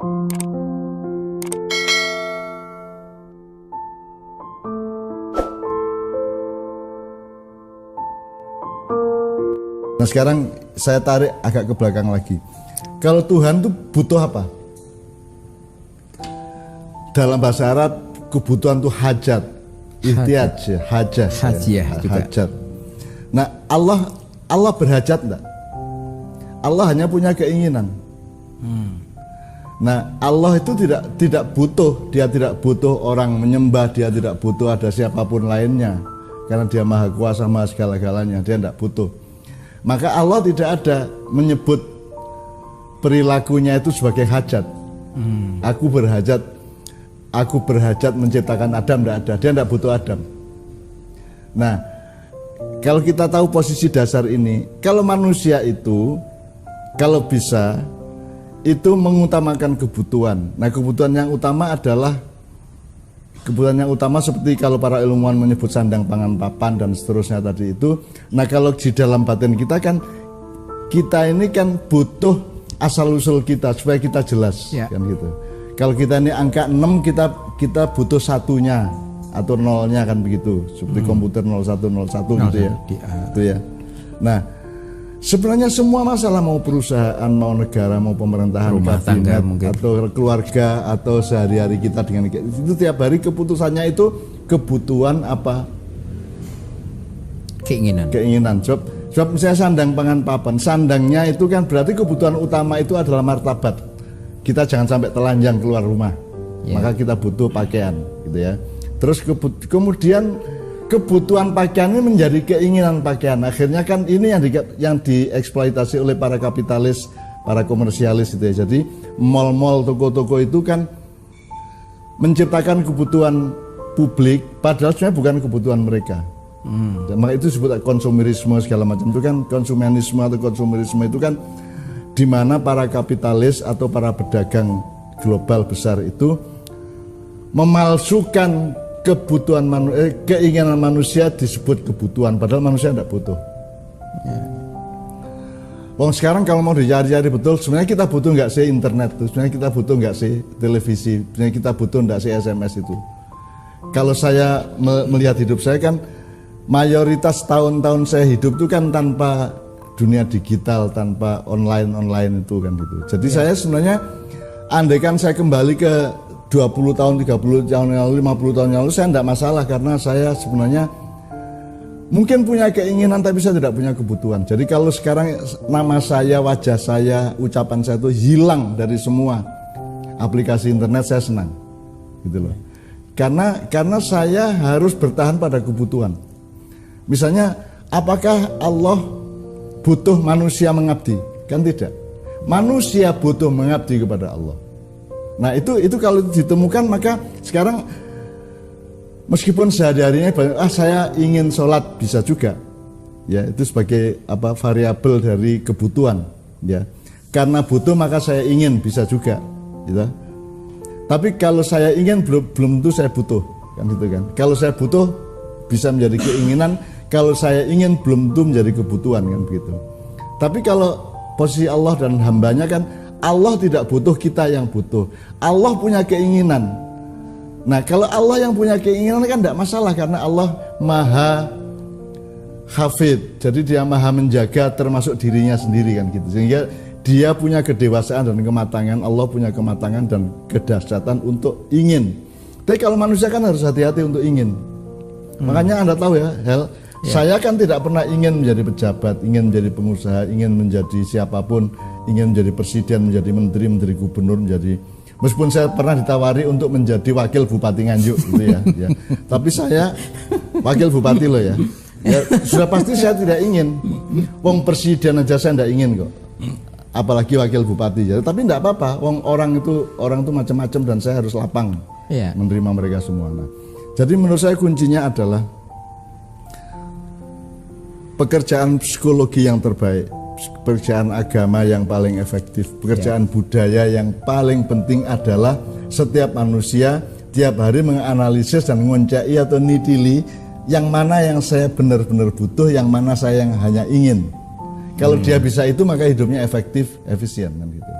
Nah sekarang saya tarik agak ke belakang lagi. Kalau Tuhan itu butuh apa? Dalam bahasa Arab kebutuhan itu hajat, ihtiyaj, hajat. Nah Allah berhajat enggak? Allah hanya punya keinginan. Nah Allah itu tidak butuh, dia tidak butuh orang menyembah, dia tidak butuh ada siapapun lainnya, karena dia maha kuasa, maha segala-galanya, dia tidak butuh. Maka Allah tidak ada menyebut perilakunya itu sebagai hajat. Aku berhajat menciptakan Adam, tidak ada, dia tidak butuh Adam. Nah kalau kita tahu posisi dasar ini, kalau manusia itu kalau bisa itu mengutamakan kebutuhan. Nah kebutuhan yang utama adalah kebutuhan yang utama seperti kalau para ilmuwan menyebut sandang pangan papan dan seterusnya tadi itu. Nah kalau di dalam batin kita kan, kita ini kan butuh asal usul kita supaya kita jelas kan gitu. Kalau kita ini angka 6 kita butuh satunya atau nolnya kan begitu, seperti komputer 0101 gitu ya. Itu ya. Nah sebenarnya semua masalah, mau perusahaan, mau negara, mau pemerintahan, kabinet, atau keluarga, atau sehari-hari kita dengan itu tiap hari keputusannya itu kebutuhan apa? Keinginan. Sebab misalnya sandang pangan papan, sandangnya itu kan berarti kebutuhan utama itu adalah martabat. Kita jangan sampai telanjang keluar rumah, maka kita butuh pakaian, gitu ya. Terus kemudian kebutuhan pakaian ini menjadi keinginan pakaian. Akhirnya kan ini yang dieksploitasi oleh para kapitalis, para komersialis itu ya. Jadi mal-mal, toko-toko itu kan menciptakan kebutuhan publik, padahal sebenarnya bukan kebutuhan mereka. Maka itu disebut konsumerisme segala macam. Itu kan konsumenisme atau konsumerisme itu kan di mana para kapitalis atau para pedagang global besar itu memalsukan kebutuhan keinginan manusia disebut kebutuhan, padahal manusia tidak butuh. Wong sekarang kalau mau dicari-cari betul, sebenarnya kita butuh nggak sih internet tuh? Sebenarnya kita butuh nggak sih televisi? Sebenarnya kita butuh nggak sih SMS itu? Kalau saya melihat hidup saya kan mayoritas tahun-tahun saya hidup itu kan tanpa dunia digital, tanpa online itu kan gitu. Jadi saya sebenarnya andaikan saya kembali ke 20 tahun, 30 tahun yang lalu, 50 tahun yang lalu, saya tidak masalah karena saya sebenarnya mungkin punya keinginan tapi saya tidak punya kebutuhan. Jadi kalau sekarang nama saya, wajah saya, ucapan saya itu hilang dari semua aplikasi internet, saya senang gitu loh. Karena saya harus bertahan pada kebutuhan. Misalnya, apakah Allah butuh manusia mengabdi? Kan tidak. Manusia butuh mengabdi kepada Allah. Nah itu kalau ditemukan, maka sekarang meskipun sehari-harinya saya ingin sholat, bisa juga ya, itu sebagai variabel dari kebutuhan ya. Karena butuh maka saya ingin, bisa juga gitu. Tapi kalau saya ingin belum tentu saya butuh kan gitu kan. Kalau saya butuh bisa menjadi keinginan, kalau saya ingin belum tentu menjadi kebutuhan kan begitu. Tapi kalau posisi Allah dan hambanya kan, Allah tidak butuh, kita yang butuh. Allah punya keinginan. Nah kalau Allah yang punya keinginan kan tidak masalah, karena Allah maha hafid. Jadi dia maha menjaga termasuk dirinya sendiri kan gitu. Sehingga dia punya kedewasaan dan kematangan, Allah punya kematangan dan kedahsyatan untuk ingin. Tapi kalau manusia kan harus hati-hati untuk ingin. Makanya Anda tahu ya, saya kan tidak pernah ingin menjadi pejabat, ingin menjadi pengusaha, ingin menjadi siapapun, ingin menjadi presiden, menjadi menteri gubernur, menjadi, meskipun saya pernah ditawari untuk menjadi wakil bupati Nganjuk gitu ya. Tapi saya wakil bupati loh ya. Sudah pasti saya tidak ingin. Wong presiden aja saya tidak ingin kok, apalagi wakil bupati. Tapi tidak apa-apa. Wong orang itu macam-macam dan saya harus lapang menerima mereka semua. Nah, jadi menurut saya kuncinya adalah pekerjaan psikologi yang terbaik, pekerjaan agama yang paling efektif, pekerjaan budaya yang paling penting adalah setiap manusia tiap hari menganalisis dan ngoncai atau nitili yang mana yang saya benar-benar butuh, yang mana saya yang hanya ingin. Kalau dia bisa itu maka hidupnya efektif, efisien kan gitu.